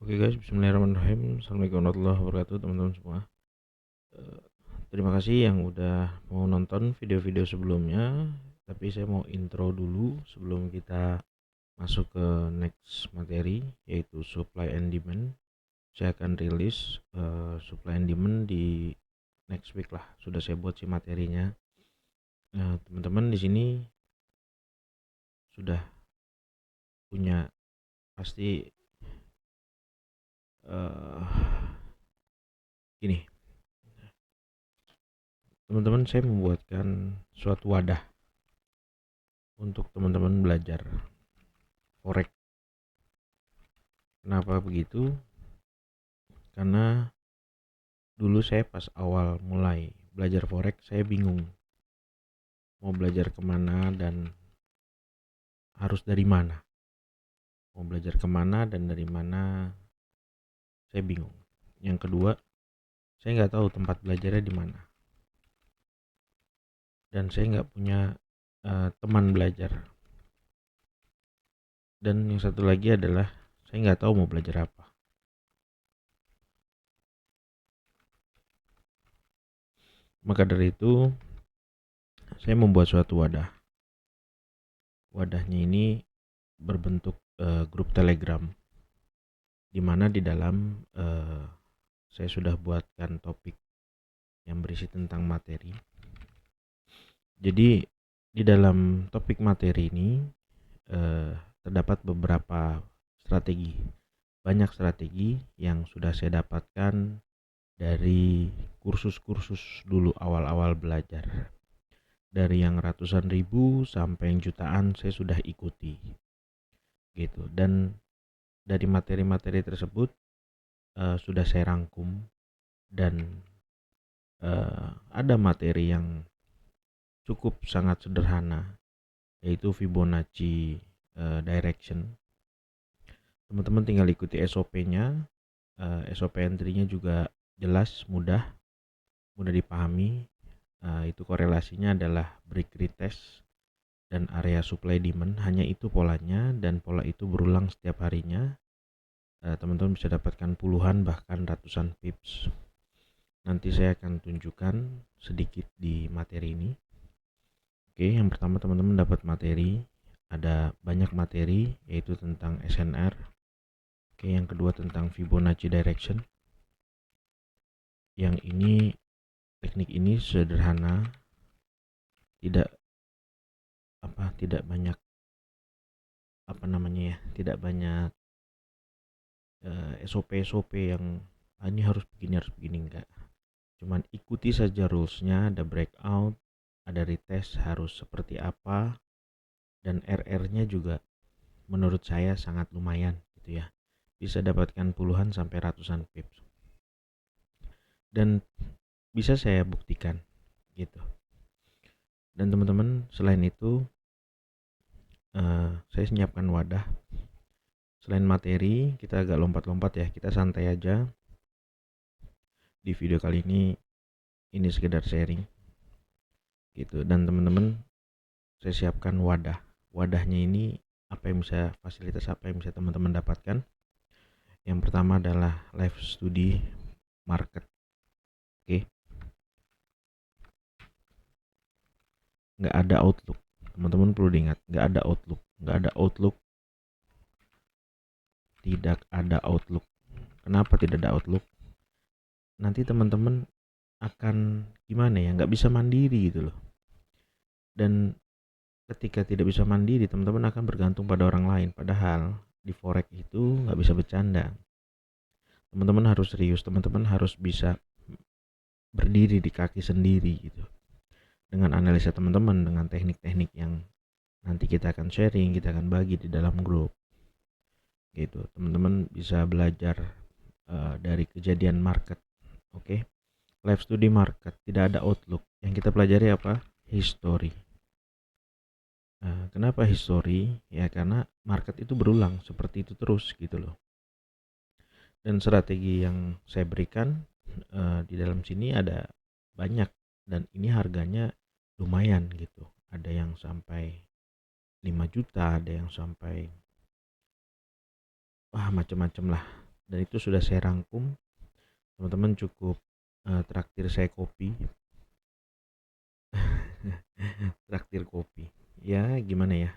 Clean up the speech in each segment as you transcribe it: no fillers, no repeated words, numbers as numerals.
Oke guys, bismillahirrahmanirrahim. Assalamualaikum warahmatullahi wabarakatuh teman-teman semua. Eh, Terima kasih yang udah mau nonton video-video sebelumnya. Tapi saya mau intro dulu sebelum kita masuk ke next materi, yaitu supply and demand. Saya akan rilis supply and demand di next week lah. Sudah saya buat sih materinya. Nah, teman-teman di sini sudah punya pasti eh gini, teman-teman, saya membuatkan suatu wadah untuk teman-teman belajar forex. Kenapa begitu? Karena dulu saya pas awal mulai belajar forex, saya bingung mau belajar kemana dan harus dari mana. Mau belajar kemana dan dari mana, saya bingung. Yang kedua, saya nggak tahu tempat belajarnya di mana. Dan saya nggak punya teman belajar. Dan yang satu lagi adalah saya nggak tahu mau belajar apa. Maka dari itu, saya membuat suatu wadah. Wadahnya ini berbentuk grup Telegram, di mana di dalam saya sudah buatkan topik yang berisi tentang materi. Jadi di dalam topik materi ini terdapat beberapa strategi, banyak strategi yang sudah saya dapatkan dari kursus-kursus dulu awal-awal belajar. Dari yang ratusan ribu sampai yang jutaan saya sudah ikuti gitu. Dan dari materi-materi tersebut sudah saya rangkum, dan ada materi yang cukup sangat sederhana, yaitu Fibonacci direction. Teman-teman tinggal ikuti SOP-nya. SOP entry-nya juga jelas, mudah dipahami. Itu korelasinya adalah break retest dan area supply demand. Hanya itu polanya, dan pola itu berulang setiap harinya. Teman-teman bisa dapatkan puluhan bahkan ratusan pips. Nanti saya akan tunjukkan sedikit di materi ini. Oke, yang pertama teman-teman dapat materi. Ada banyak materi, yaitu tentang SNR. Oke, yang kedua tentang Fibonacci direction. Yang ini, teknik ini sederhana, tidak banyak tidak banyak SOP yang ini harus begini enggak. Cuman ikuti saja rulesnya. Ada breakout, ada retest harus seperti apa, dan RR-nya juga menurut saya sangat lumayan gitu ya. Bisa dapatkan puluhan sampai ratusan pips. Dan bisa saya buktikan gitu. Dan teman-teman, selain itu saya menyiapkan wadah. Selain materi, kita agak lompat-lompat ya, kita santai aja. Di video kali ini sekedar sharing gitu. Dan teman-teman, saya siapkan wadahnya ini, fasilitas apa yang bisa teman-teman dapatkan. Yang pertama adalah live study market. Oke, nggak ada outlook, teman-teman perlu diingat. Nggak ada outlook. Tidak ada outlook. Kenapa tidak ada outlook? Nanti teman-teman akan gimana ya, nggak bisa mandiri gitu loh. Dan ketika tidak bisa mandiri, teman-teman akan bergantung pada orang lain. Padahal di forex itu nggak bisa bercanda. Teman-teman harus serius. Teman-teman harus bisa berdiri di kaki sendiri gitu. Dengan analisa teman-teman, dengan teknik-teknik yang nanti kita akan sharing, kita akan bagi di dalam grup gitu. Teman-teman bisa belajar dari kejadian market. Oke. Live study market, tidak ada outlook. Yang kita pelajari apa? History. Kenapa history? Ya karena market itu berulang seperti itu terus gitu loh. Dan strategi yang saya berikan di dalam sini ada banyak, dan ini harganya lumayan gitu. Ada yang sampai 5 juta, ada yang sampai macam-macam lah. dan itu sudah saya rangkum. Teman-teman cukup traktir saya kopi. Traktir kopi. Ya, gimana ya?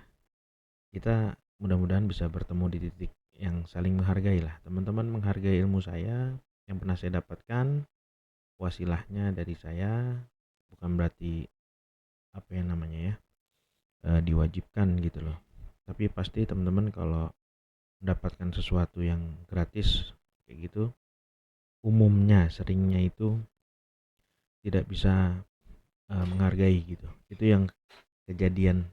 Kita mudah-mudahan bisa bertemu di titik yang saling menghargai lah. Teman-teman menghargai ilmu saya yang pernah saya dapatkan, wasilahnya dari saya, bukan berarti apa yang namanya ya, diwajibkan gitu loh. Tapi pasti teman-teman kalau mendapatkan sesuatu yang gratis kayak gitu, umumnya seringnya itu tidak bisa menghargai gitu. Itu yang kejadian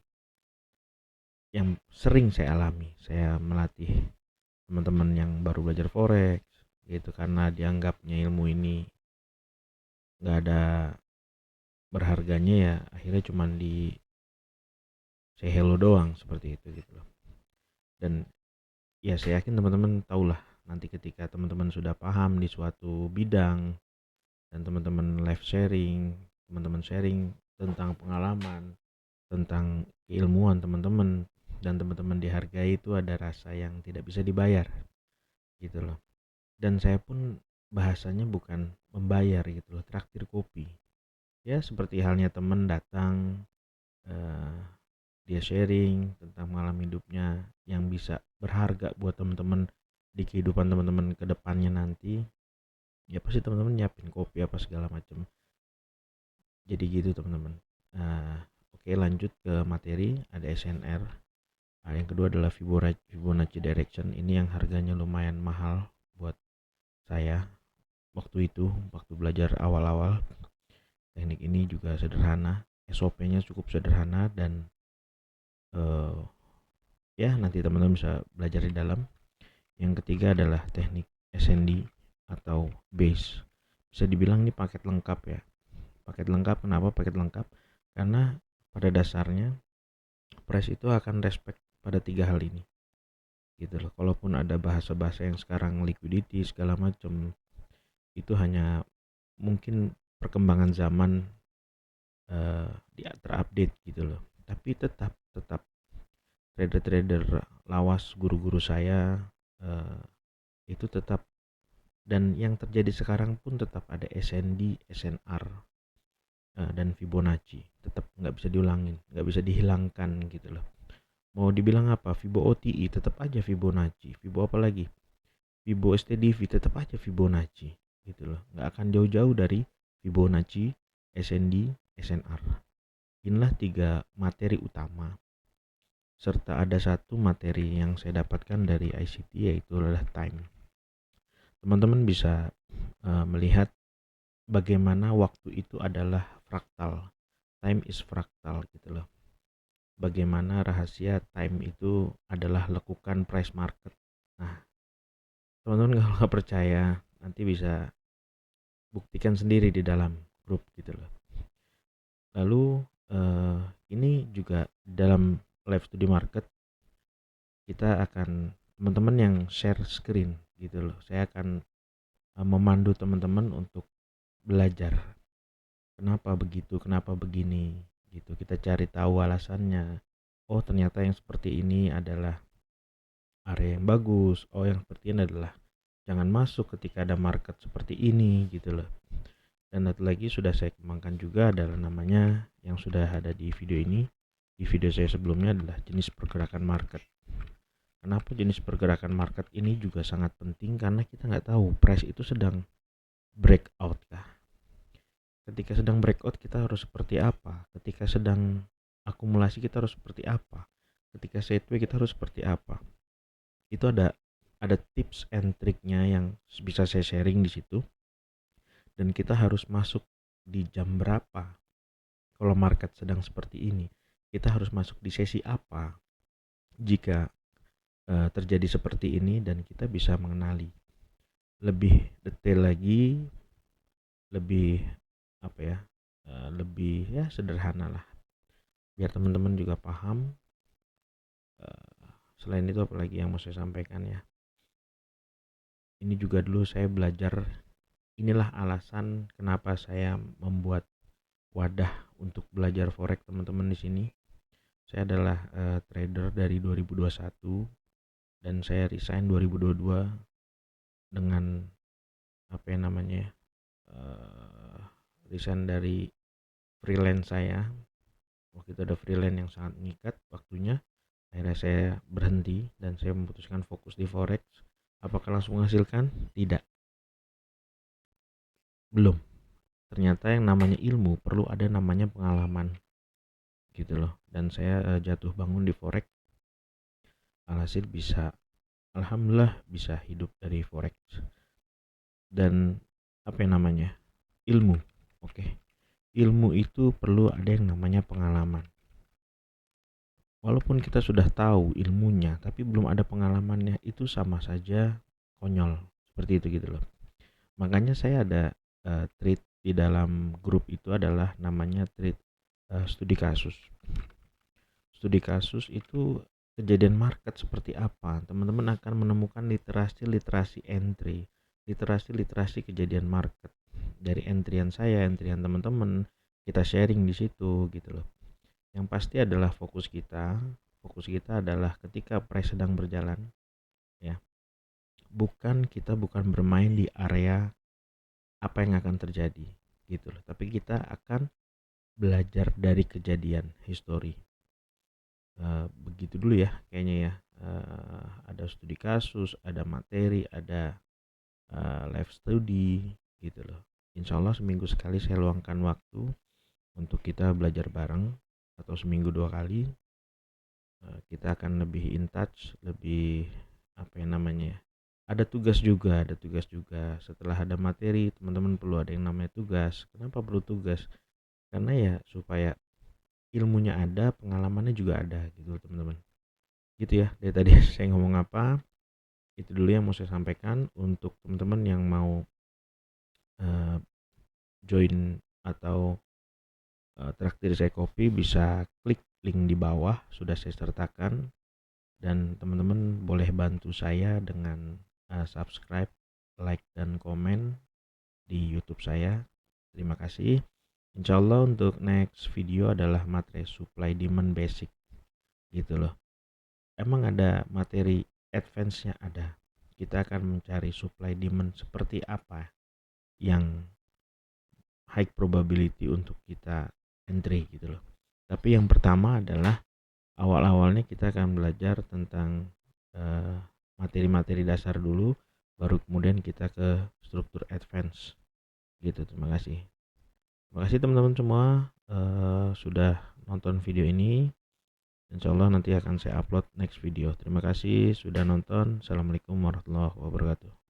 yang sering saya alami. Saya melatih teman-teman yang baru belajar forex gitu, karena dianggapnya ilmu ini nggak ada berharganya, ya akhirnya cuman di say hello doang seperti itu gitu loh. Dan ya saya yakin teman-teman tahulah, nanti ketika teman-teman sudah paham di suatu bidang dan teman-teman live sharing, teman-teman sharing tentang pengalaman, tentang keilmuan teman-teman, dan teman-teman dihargai, itu ada rasa yang tidak bisa dibayar gitu loh. Dan saya pun bahasanya bukan membayar gitu loh, traktir kopi. Ya seperti halnya teman datang, eh, dia sharing tentang pengalaman hidupnya yang bisa berharga buat teman-teman di kehidupan teman-teman ke depannya nanti. Ya pasti teman-teman nyiapin kopi apa segala macam. Jadi gitu teman-teman. Oke, lanjut ke materi. Ada SNR. Yang kedua adalah Fibonacci Direction. Ini yang harganya lumayan mahal buat saya waktu itu, waktu belajar awal-awal. Teknik ini juga sederhana, SOP-nya cukup sederhana, dan ya nanti teman-teman bisa belajar di dalam. Yang ketiga adalah teknik SND atau base. Bisa dibilang ini paket lengkap ya. Paket lengkap, kenapa paket lengkap? Karena pada dasarnya price itu akan respect pada tiga hal ini gitu loh. Kalaupun ada bahasa-bahasa yang sekarang liquidity segala macam, itu hanya mungkin perkembangan zaman terupdate gitu loh. Tapi tetap trader-trader lawas, guru-guru saya itu tetap, dan yang terjadi sekarang pun tetap ada SND, SNR, dan Fibonacci. Tetap nggak bisa diulangin, nggak bisa dihilangkan gitu loh. Mau dibilang apa, Fibo OTI tetap aja Fibonacci, Fibo apa lagi, Fibo STDV tetap aja Fibonacci gitu loh. Nggak akan jauh-jauh dari Fibonacci, SND, SNR. Inilah tiga materi utama, serta ada satu materi yang saya dapatkan dari ICT, yaitu adalah time. Teman-teman bisa melihat bagaimana waktu itu adalah fraktal. Time is fraktal gitu loh. Bagaimana rahasia time itu adalah lekukan price market. Nah, teman-teman kalau nggak percaya, nanti bisa buktikan sendiri di dalam grup gitu loh. Lalu ini juga dalam live study market, kita akan, teman-teman yang share screen gitu loh, saya akan memandu teman-teman untuk belajar kenapa begitu, kenapa begini gitu. Kita cari tahu alasannya. Oh ternyata yang seperti ini adalah area yang bagus. Oh yang seperti ini adalah jangan masuk ketika ada market seperti ini gitu loh. Dan satu lagi sudah saya kembangkan juga adalah namanya yang sudah ada di video ini. Di video saya sebelumnya adalah jenis pergerakan market. Kenapa jenis pergerakan market ini juga sangat penting? Karena kita nggak tahu price itu sedang breakout kah. Ketika sedang breakout kita harus seperti apa? Ketika sedang akumulasi kita harus seperti apa? Ketika sideways kita harus seperti apa? Itu ada tips and triknya yang bisa saya sharing di situ. Dan kita harus masuk di jam berapa? Kalau market sedang seperti ini, kita harus masuk di sesi apa jika terjadi seperti ini, dan kita bisa mengenali lebih detail lagi, lebih apa ya, lebih ya sederhana lah, biar teman-teman juga paham. Selain itu apalagi yang mau saya sampaikan ya, ini juga dulu saya belajar, inilah alasan kenapa saya membuat wadah untuk belajar forex teman-teman di sini. Saya adalah trader dari 2021 dan saya resign 2022 dengan apa yang namanya eh, resign dari freelance saya. Waktu itu ada freelance yang sangat mengikat waktunya, akhirnya saya berhenti dan saya memutuskan fokus di forex. Apakah langsung menghasilkan? Tidak, belum. Ternyata yang namanya ilmu perlu ada namanya pengalaman gitu loh. Dan saya jatuh bangun di forex, alhasil bisa, alhamdulillah bisa hidup dari forex. Dan apa yang namanya ilmu, oke, ilmu itu perlu ada yang namanya pengalaman. Walaupun kita sudah tahu ilmunya tapi belum ada pengalamannya, itu sama saja konyol, seperti itu gitu loh. Makanya saya ada treat di dalam grup itu adalah namanya treat studi kasus. Studi kasus itu kejadian market seperti apa, teman-teman akan menemukan literasi entry, literasi kejadian market dari entryan saya, entryan teman-teman, kita sharing di situ gitu loh. Yang pasti adalah fokus kita adalah ketika price sedang berjalan, ya. Kita bukan bermain di area apa yang akan terjadi gitu loh, tapi kita akan belajar dari kejadian history. Begitu dulu ya kayaknya ya. Ada studi kasus, ada materi, ada live study gitu loh. Insya Allah seminggu sekali saya luangkan waktu untuk kita belajar bareng, atau seminggu 2 kali. Kita akan lebih in touch, lebih apa yang namanya, ada tugas juga. Setelah ada materi, teman-teman perlu ada yang namanya tugas. Kenapa perlu tugas? Karena ya supaya ilmunya ada, pengalamannya juga ada gitu teman-teman. Gitu ya, dari tadi saya ngomong apa, itu dulu yang mau saya sampaikan. Untuk teman-teman yang mau join atau traktir saya kopi, bisa klik link di bawah, sudah saya sertakan. Dan teman-teman boleh bantu saya dengan subscribe, like, dan komen di YouTube saya. Terima kasih. Insya Allah untuk next video adalah materi supply demand basic gitu loh. Emang ada materi advance-nya, ada. Kita akan mencari supply demand seperti apa yang high probability untuk kita entry gitu loh. Tapi yang pertama adalah awal-awalnya kita akan belajar tentang materi-materi dasar dulu, baru kemudian kita ke struktur advance gitu. Terima kasih teman-teman semua sudah nonton video ini. Insya Allah nanti akan saya upload next video. Terima kasih sudah nonton. Assalamualaikum warahmatullahi wabarakatuh.